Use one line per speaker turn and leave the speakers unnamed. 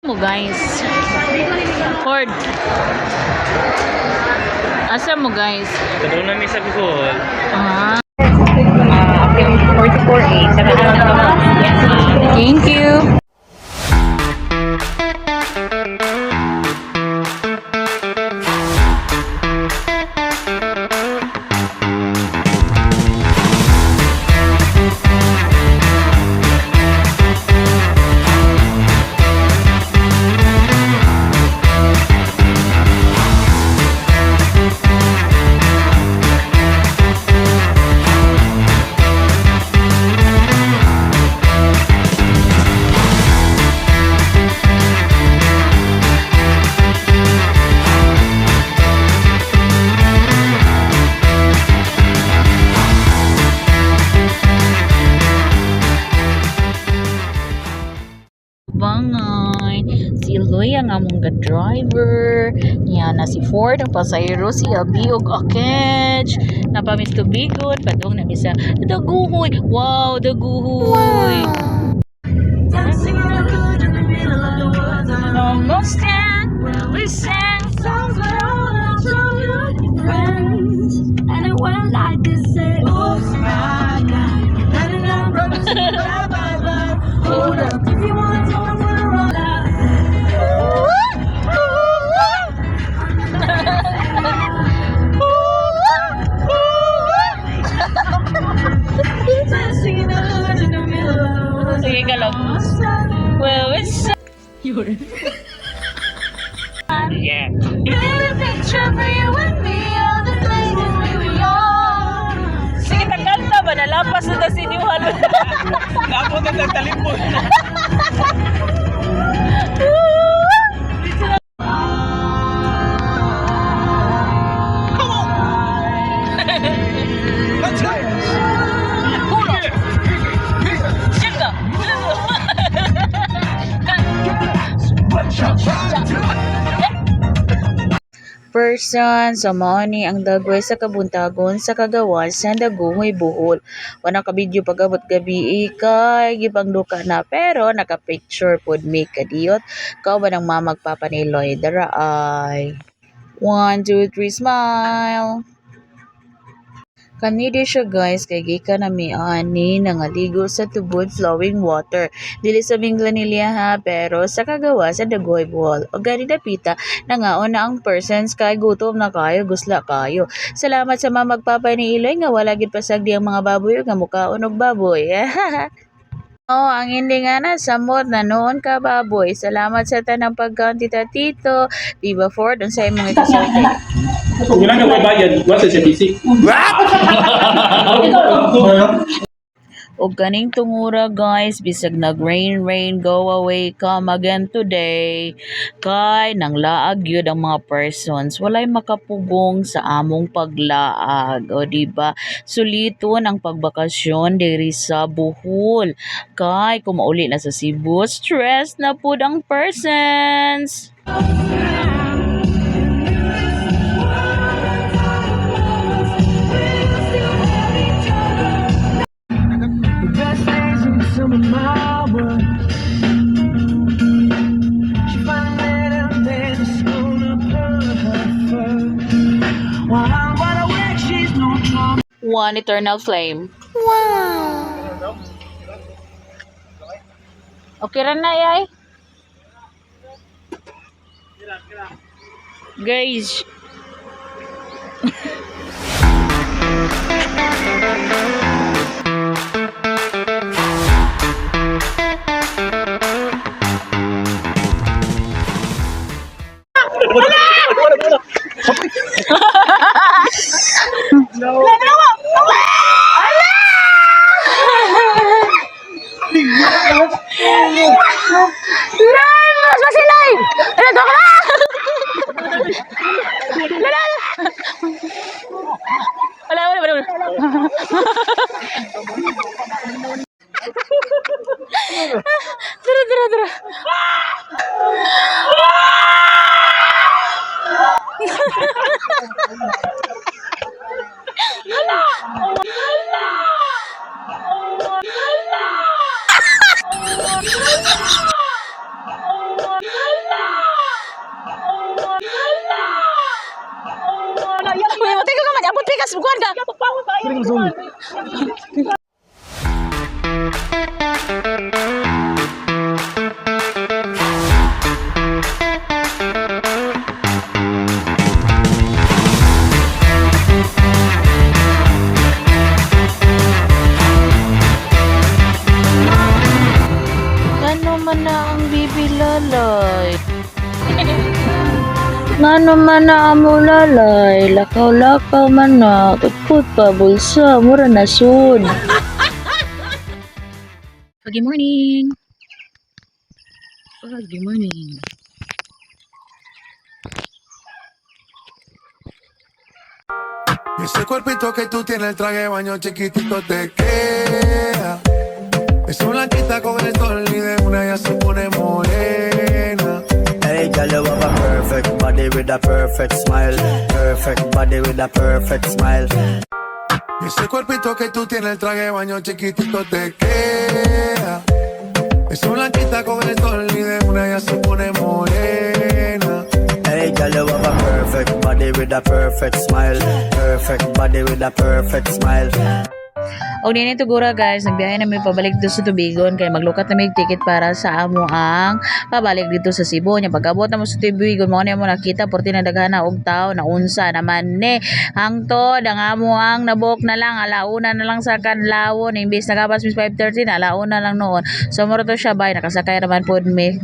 Mo guys. Ford. Asa mo guys?
Tadong namin sa Bicol.
Ah.
44A.
Thank you. Bangay. Si Loy ang among driver. Yan na si Ford ang pasahero, si Abi og Akech. Napamis to Bigon, padong na misa Daguhoy. Wow, Daguhoy. Almost stand where we sang songs where all our childhood friends. And it went like this, say, oops, my God. And I'm promising bye bye bye. Hold up, if you want to talk, we're all out. Sige ka lang. Well, it's yun.
Yeah.
Sige, takanta ba? Nalapas na si New Halo.
Ako na nagtalipon.
Let's go! Shinga! Person sa mao ni ang dagway sa kabuntagon sa kagawas sa Daguhoy Bohol. Wana ka video pagabot gabi kay gipangduka na pero naka picture pod mi kadiyot. Kao ba nang mamagpapaniloy dara ay 1 2 3 smile. Kanidi siya guys kay gikan na mi ani nangaligo sa tubod flowing water. Dili sa Minglanilla ha pero sa kagawa sa Daguhoy Bohol. O gani dapita nangaon na ang persons kay gutom na kayo gusla kayo. Salamat sa mga magpapaniloy nga wala gid pasagdi ang mga baboy nga mukaon og baboy. Oh, ang hindi nga na samot na noon ka baboy. Salamat sa tanang pagkaon tita Tito. Viva Ford unsay imong ikasulti.
Kung yun ang bayad, what's sa basic?
O ganing tungura guys, bisag nag-rain, go away, come again today. Kay nang laag yun ang mga persons, walay makapugong sa among paglaag. O diba, suliton ang pagbakasyon diri sa Bohol. Kay kung mauli na sa Cebu, stress na pud ang persons.
Some of my work. She finally made a man that's gonna put her first. While I'm wide awake, she's no trouble.
One eternal flame. Wow! Okay ra na yay? Guys. Mas masilay! Ano to ka? Wala. Tara. Gas bukuan ka. Ano man na ang bibilalay? Ngano man na amo lalay, lakaw-lakaw man na, tutput pa bulsa, mura na sud. Good morning. Good morning.
Y ese cuerpito que tú tienes, el traje de baño chiquitito te queda. Esa blanquita con el sol y de una ya se pone morena.
Hey, girl, you have a perfect body with a perfect smile. Perfect body with a perfect smile.
Y ese cuerpito que tú tienes, el traje de baño chiquitito te queda. Esa blanquita con el sol y de una ya se pone morena.
Hey, girl, you have a perfect body with a perfect smile. Perfect body with a perfect smile.
O din ito gura guys, nagbiyahe namin pabalik dito sa Tubigon kaya maglukat na may ticket para sa amo ang pabalik dito sa Cebu. Nya pag-abot na mo sa Tubigon mo na mo nakita porti na daghana og tao na unsa naman ni hangtod ang amo ang nabok na lang alauna na lang sa kanlawon imbis nagabas mis 5:30 na alauna lang noon. So moro to siya bay nakasakay naman pod mi